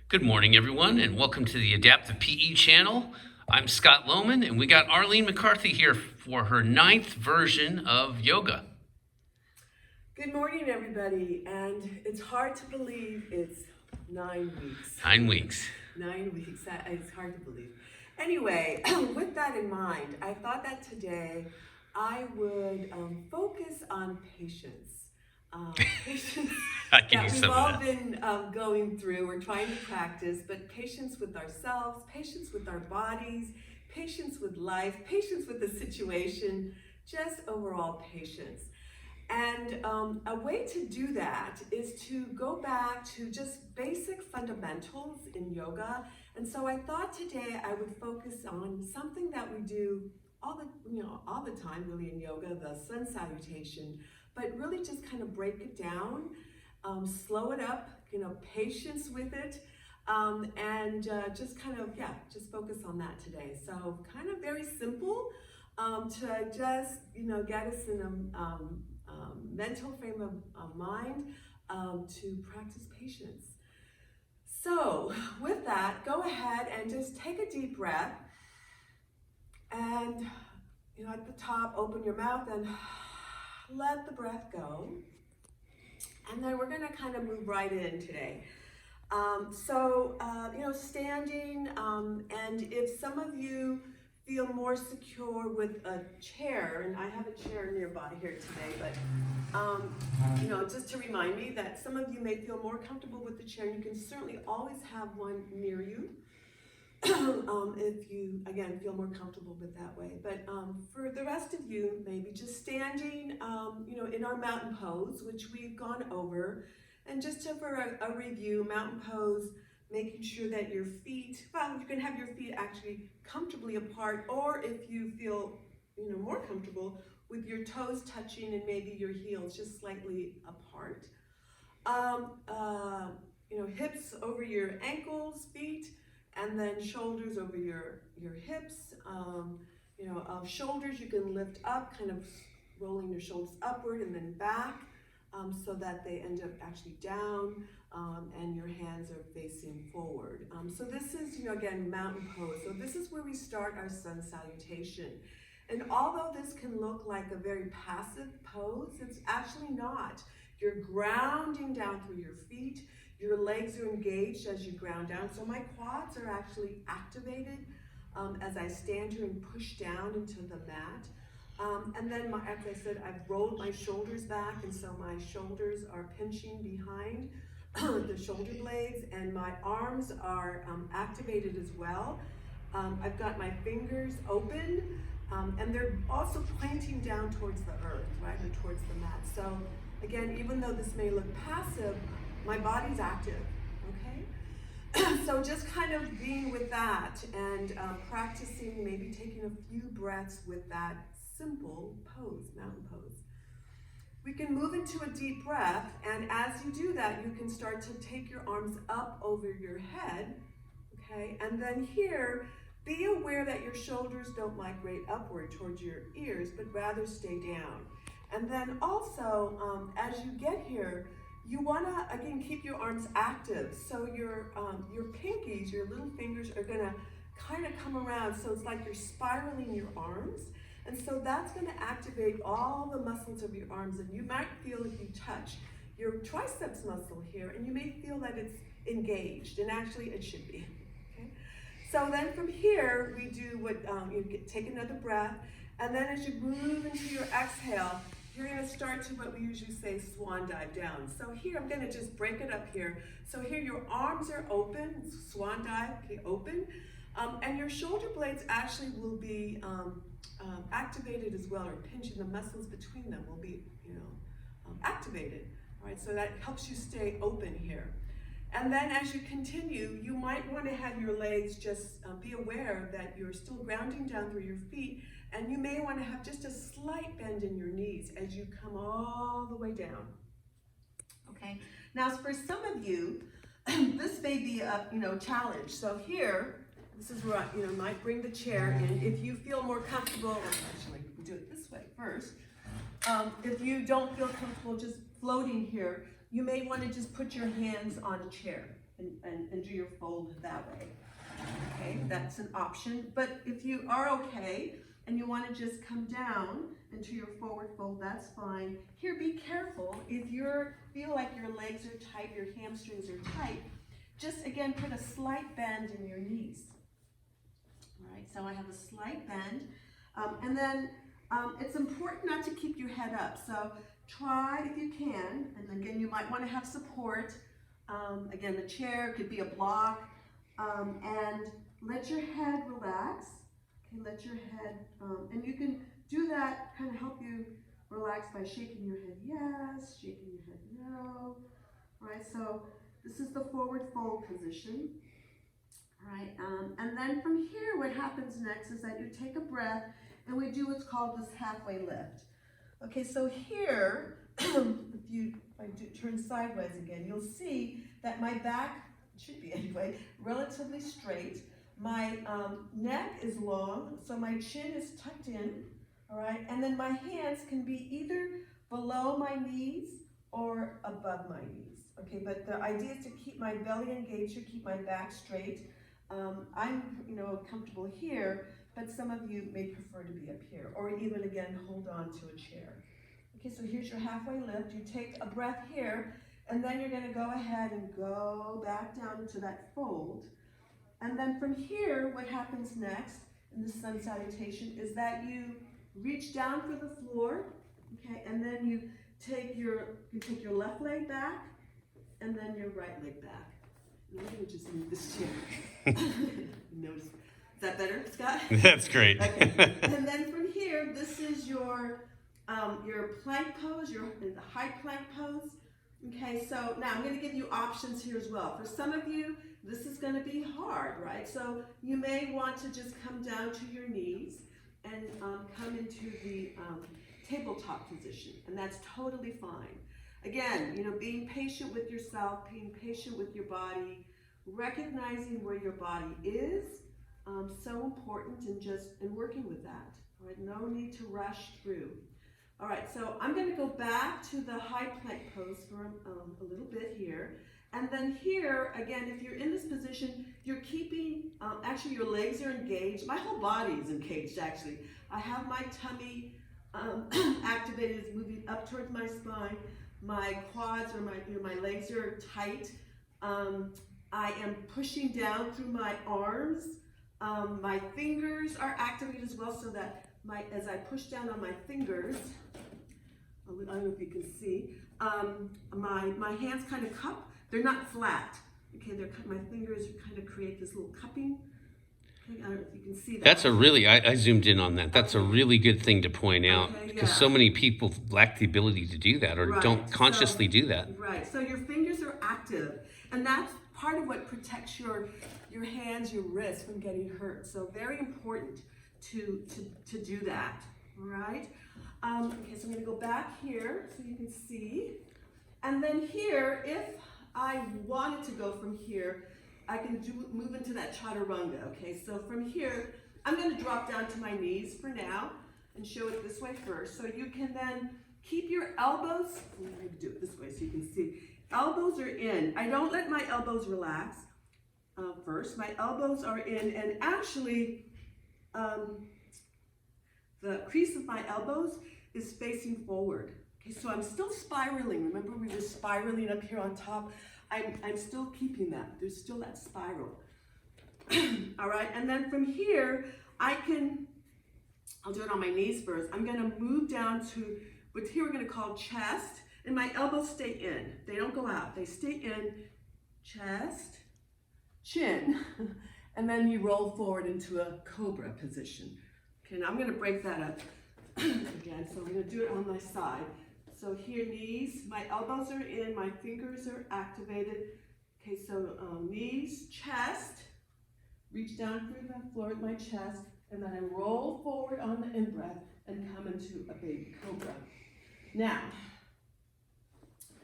Good morning, everyone, and welcome to the Adaptive PE channel. I'm Scott Lohman, and we got Arlene McCarthy here for her 9th version of yoga. Good morning, everybody, and it's hard to believe it's 9 weeks. 9 weeks. 9 weeks, it's hard to believe. Anyway, with that in mind, I thought that today I would focus on patience. Patience I can that use we've some of all that. been going through, we're trying to practice, but patience with ourselves, patience with our bodies, patience with life, patience with the situation, just overall patience. And a way to do that is to go back to just basic fundamentals in yoga. And so I thought today I would focus on something that we do all the time really in yoga, the sun salutation, but really just kind of break it down, slow it up, patience with it, and just kind of, just focus on that today. So kind of very simple to just, get us in a mental frame of mind to practice patience. So with that, go ahead and just take a deep breath, and at the top, open your mouth and let the breath go. And then we're going to kind of move right in today. Standing, and if some of you feel more secure with a chair, and I have a chair nearby here today, but just to remind me that some of you may feel more comfortable with the chair, you can certainly always have one near you. If you, again, feel more comfortable with that way. But for the rest of you, maybe just standing, in our mountain pose, which we've gone over. And just for a review, mountain pose, making sure that your feet, you can have your feet actually comfortably apart, or if you feel, more comfortable with your toes touching and maybe your heels just slightly apart. Hips over your ankles, feet, and then shoulders over your hips. Shoulders you can lift up, kind of rolling your shoulders upward and then back, so that they end up actually down, and your hands are facing forward. So this is, again, mountain pose. So this is where we start our sun salutation. And although this can look like a very passive pose, it's actually not. You're grounding down through your feet. Your legs are engaged as you ground down. So my quads are actually activated as I stand here and push down into the mat. And then, as I said, I've rolled my shoulders back, and so my shoulders are pinching behind the shoulder blades, and my arms are activated as well. I've got my fingers open, and they're also pointing down towards the earth, right, or towards the mat. So again, even though this may look passive, my body's active, okay? So just kind of being with that and practicing, maybe taking a few breaths with that simple pose, mountain pose. We can move into a deep breath, and as you do that, you can start to take your arms up over your head, okay? And then here, be aware that your shoulders don't migrate upward towards your ears, but rather stay down. And then also, as you get here, you wanna, again, keep your arms active. So your pinkies, your little fingers are gonna kind of come around. So it's like you're spiraling your arms. And so that's gonna activate all the muscles of your arms. And you might feel, if you touch your triceps muscle here, and you may feel that it's engaged, and actually it should be, okay? So then from here, we do what, take another breath, and then as you move into your exhale, you're gonna start to what we usually say, swan dive down. So here, I'm gonna just break it up here. So here, your arms are open, swan dive, okay, open. And your shoulder blades actually will be activated as well, or pinching, the muscles between them will be, activated. All right, so that helps you stay open here. And then as you continue, you might want to have your legs just be aware that you're still grounding down through your feet, and you may want to have just a slight bend in your knees as you come all the way down. Okay, now for some of you, this may be a challenge. So here, this is where I might bring the chair in. If you feel more comfortable, actually do it this way first. If you don't feel comfortable just floating here, you may want to just put your hands on a chair. and do your fold that way. Okay, that's an option. But if you are okay and you want to just come down into your forward fold, that's fine. Here, be careful. If you feel like your legs are tight, your hamstrings are tight, just again put a slight bend in your knees. All right, so I have a slight bend. And then it's important not to keep your head up. So try if you can, and again, you might want to have support. Again, the chair could be a block, and let your head relax. Okay, let your head, and you can do that, kind of help you relax by shaking your head yes, shaking your head no. All right, so this is the forward fold position. All right, and then from here, what happens next is that you take a breath, and we do what's called this halfway lift. Okay, so here, if I turn sideways again, you'll see that my back, should be anyway, relatively straight. My neck is long, so my chin is tucked in, all right? And then my hands can be either below my knees or above my knees, okay? But the idea is to keep my belly engaged, to keep my back straight. I'm, comfortable here, but some of you may prefer to be up here, or even again, hold on to a chair. Okay, so here's your halfway lift. You take a breath here, and then you're gonna go ahead and go back down into that fold. And then from here, what happens next in the sun salutation is that you reach down for the floor, okay, and then you take your left leg back, and then your right leg back. And I'm gonna just move this chair. Notice, is that better, Scott? That's great. Okay. And then from here, this is your plank pose, the high plank pose. Okay, so now I'm going to give you options here as well. For some of you, this is going to be hard, right? So you may want to just come down to your knees and come into the tabletop position, and that's totally fine. Again, being patient with yourself, being patient with your body, recognizing where your body is, so important, and working with that. All right, no need to rush through. All right, so I'm going to go back to the high plank pose for a little bit here. And then here, again, if you're in this position, you're keeping, actually your legs are engaged. My whole body is engaged, actually. I have my tummy activated, it's moving up towards my spine. My quads or my legs are tight. I am pushing down through my arms. My fingers are activated as well, so that as I push down on my fingers, I don't know if you can see, my hands kind of cup. They're not flat. Okay, my fingers kind of create this little cupping. Okay, I don't know if you can see that. That's I zoomed in on that. That's a really good thing to point out, because so many people lack the ability to do that, or don't consciously do that. Right, so your fingers are active, and that's part of what protects your hands, your wrists from getting hurt. So very important to do that, all right? Okay, so I'm gonna go back here so you can see. And then here, if I wanted to go from here, I can move into that chaturanga, okay? So from here, I'm gonna drop down to my knees for now and show it this way first. So you can then keep your elbows, I'm gonna do it this way so you can see. Elbows are in. I don't let my elbows relax first. My elbows are in, and actually, the crease of my elbows is facing forward. Okay, so I'm still spiraling. Remember, we were spiraling up here on top. I'm still keeping that. There's still that spiral. All right, and then from here, I'll do it on my knees first. I'm gonna move down to what here we're gonna call chest, and my elbows stay in. They don't go out, they stay in. Chest, chin, and then you roll forward into a Cobra position. Okay, now I'm gonna break that up again, so I'm gonna do it on my side. So here, knees, my elbows are in, my fingers are activated. Okay, so knees, chest, reach down through the floor with my chest, and then I roll forward on the in-breath and come into a baby Cobra. Now,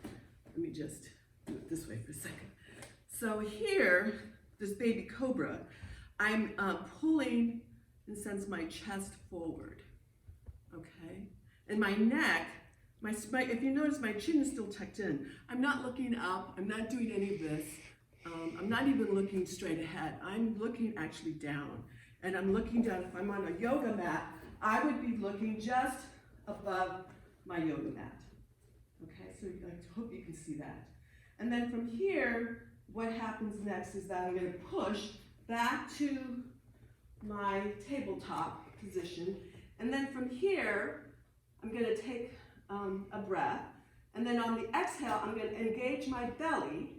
let me just do it this way for a second. So here, this baby Cobra, I'm pulling, in a sense, my chest forward, okay? And my neck, if you notice, my chin is still tucked in. I'm not looking up, I'm not doing any of this. I'm not even looking straight ahead. I'm looking actually down. And I'm looking down, if I'm on a yoga mat, I would be looking just above my yoga mat. Okay, so I hope you can see that. And then from here, what happens next is that I'm going to push back to my tabletop position. And then from here, I'm going to take a breath. And then on the exhale, I'm going to engage my belly.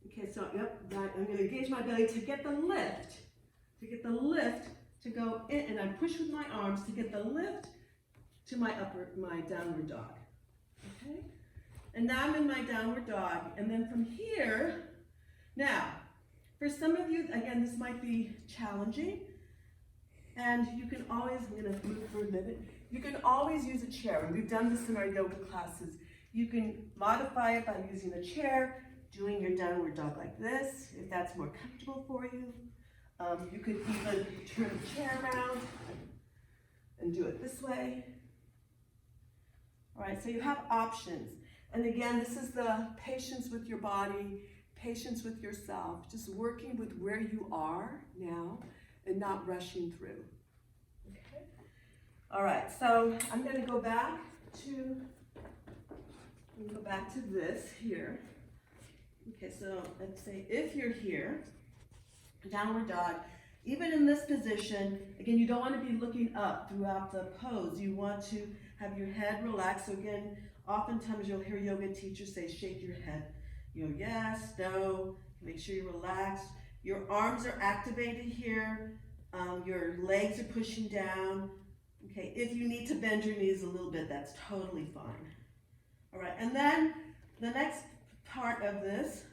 Okay, so yep, I'm going to engage my belly to get the lift. To go in, and I push with my arms to get the lift to my downward dog. Okay? And now I'm in my downward dog, and then from here, now, for some of you, again, this might be challenging, and you can always, I'm gonna move for a minute, you can always use a chair, and we've done this in our yoga classes. You can modify it by using a chair, doing your downward dog like this, if that's more comfortable for you. You could even turn the chair around and do it this way. All right, so you have options. And again, this is the patience with your body, patience with yourself, just working with where you are now and not rushing through. Okay? All right, so I'm going to go back to this here. Okay, so let's say if you're here, downward dog, even in this position, again, you don't want to be looking up throughout the pose. You want to have your head relaxed. So again, oftentimes you'll hear yoga teachers say, shake your head. You know, yes, no, make sure you're relaxed. Your arms are activated here. Your legs are pushing down. Okay, if you need to bend your knees a little bit, that's totally fine. All right, and then the next part of this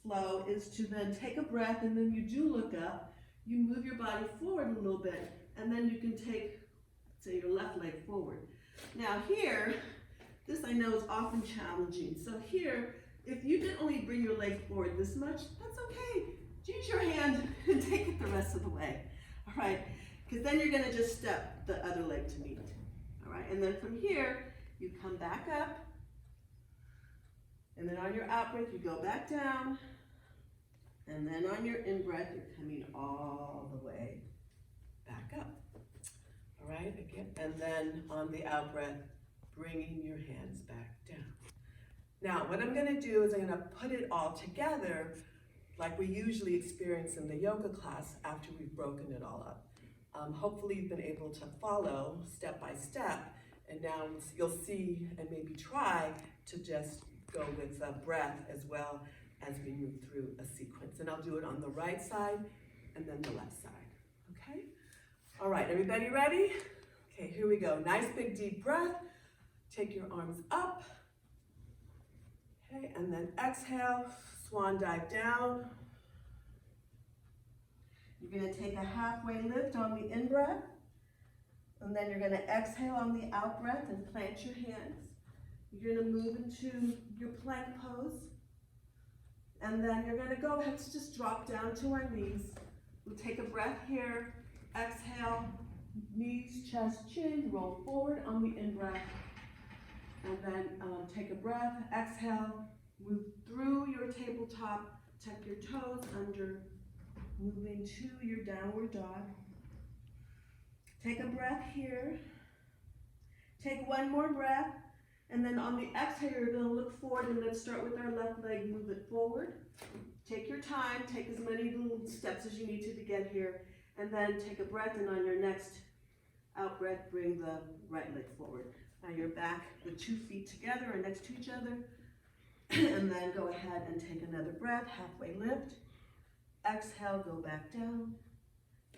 flow is to then take a breath, and then you do look up, you move your body forward a little bit, and then you can take, say, your left leg forward. Now here, this I know is often challenging. So here, if you can only bring your leg forward this much, that's okay. Use your hand and take it the rest of the way. All right, because then you're gonna just step the other leg to meet. All right, and then from here, you come back up, and then on your out breath, you go back down. And then on your in-breath, you're coming all the way back up. All right, again. And then on the out-breath, bringing your hands back down. Now, what I'm going to do is I'm going to put it all together like we usually experience in the yoga class after we've broken it all up. Hopefully, you've been able to follow step by step. And now you'll see and maybe try to just go with breath as well as we move through a sequence. And I'll do it on the right side and then the left side, okay? All right, everybody ready? Okay, here we go. Nice big deep breath. Take your arms up. Okay, and then exhale, swan dive down. You're gonna take a halfway lift on the in-breath, and then you're gonna exhale on the out-breath and plant your hands. You're gonna move into your plank pose. And then you're gonna go ahead and just drop down to our knees. We'll take a breath here. Exhale, knees, chest, chin, roll forward on the in-breath. And then take a breath, exhale, move through your tabletop, tuck your toes under, moving to your downward dog. Take a breath here. Take one more breath. And then on the exhale, you're going to look forward, and let's start with our left leg, move it forward. Take your time, take as many little steps as you need to get here, and then take a breath, and on your next out breath, bring the right leg forward. Now you're back with 2 feet together or next to each other, and then go ahead and take another breath, halfway lift. Exhale, go back down,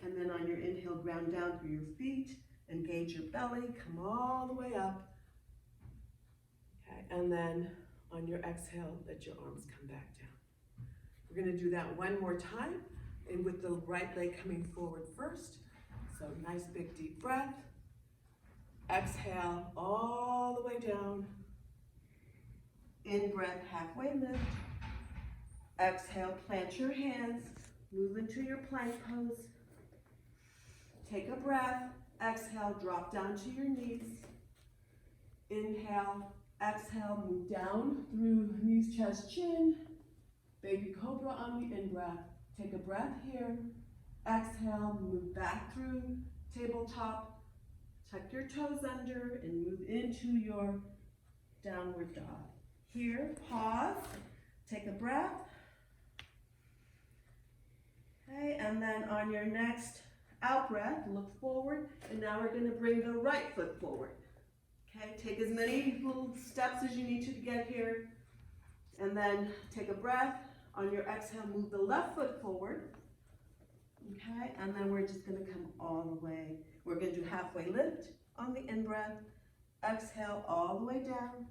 and then on your inhale, ground down through your feet, engage your belly, come all the way up. And then on your exhale, let your arms come back down. We're going to do that one more time, and with the right leg coming forward first. So nice big deep breath. Exhale all the way down. In breath, halfway lift. Exhale, plant your hands. Move into your plank pose. Take a breath. Exhale, drop down to your knees. Inhale. Exhale, move down through knees, chest, chin. Baby Cobra on the in-breath. Take a breath here. Exhale, move back through tabletop. Tuck your toes under and move into your downward dog. Here, pause, take a breath. Okay, and then on your next out breath, look forward, and now we're going to bring the right foot forward. Okay, take as many little steps as you need to get here, and then take a breath. On your exhale, move the left foot forward. Okay, and then we're just going to come all the way. We're going to do halfway lift on the in-breath. Exhale all the way down.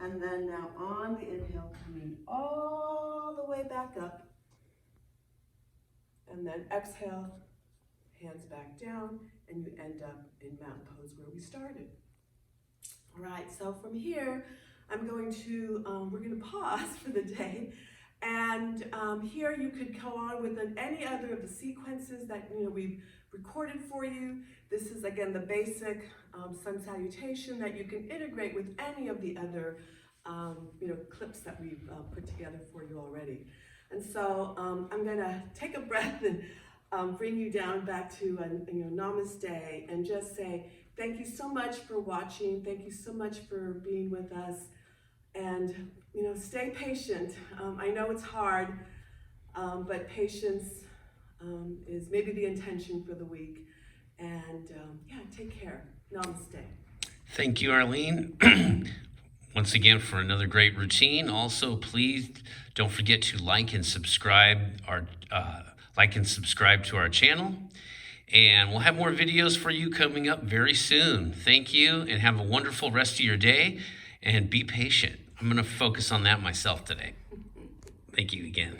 And then now on the inhale, coming all the way back up. And then exhale, hands back down, and you end up in mountain pose where we started. All right, so from here, we're going to pause for the day. And here you could go on with any other of the sequences that we've recorded for you. This is again the basic sun salutation that you can integrate with any of the other clips that we've put together for you already. And so I'm gonna take a breath and bring you down back to namaste, and just say thank you so much for watching. Thank you so much for being with us. And stay patient. I know it's hard, but patience is maybe the intention for the week. And take care. Namaste. Thank you, Arlene. Once again for another great routine. Also, please don't forget to like and subscribe to our channel. And we'll have more videos for you coming up very soon. Thank you, and have a wonderful rest of your day. And be patient. I'm going to focus on that myself today. Thank you again.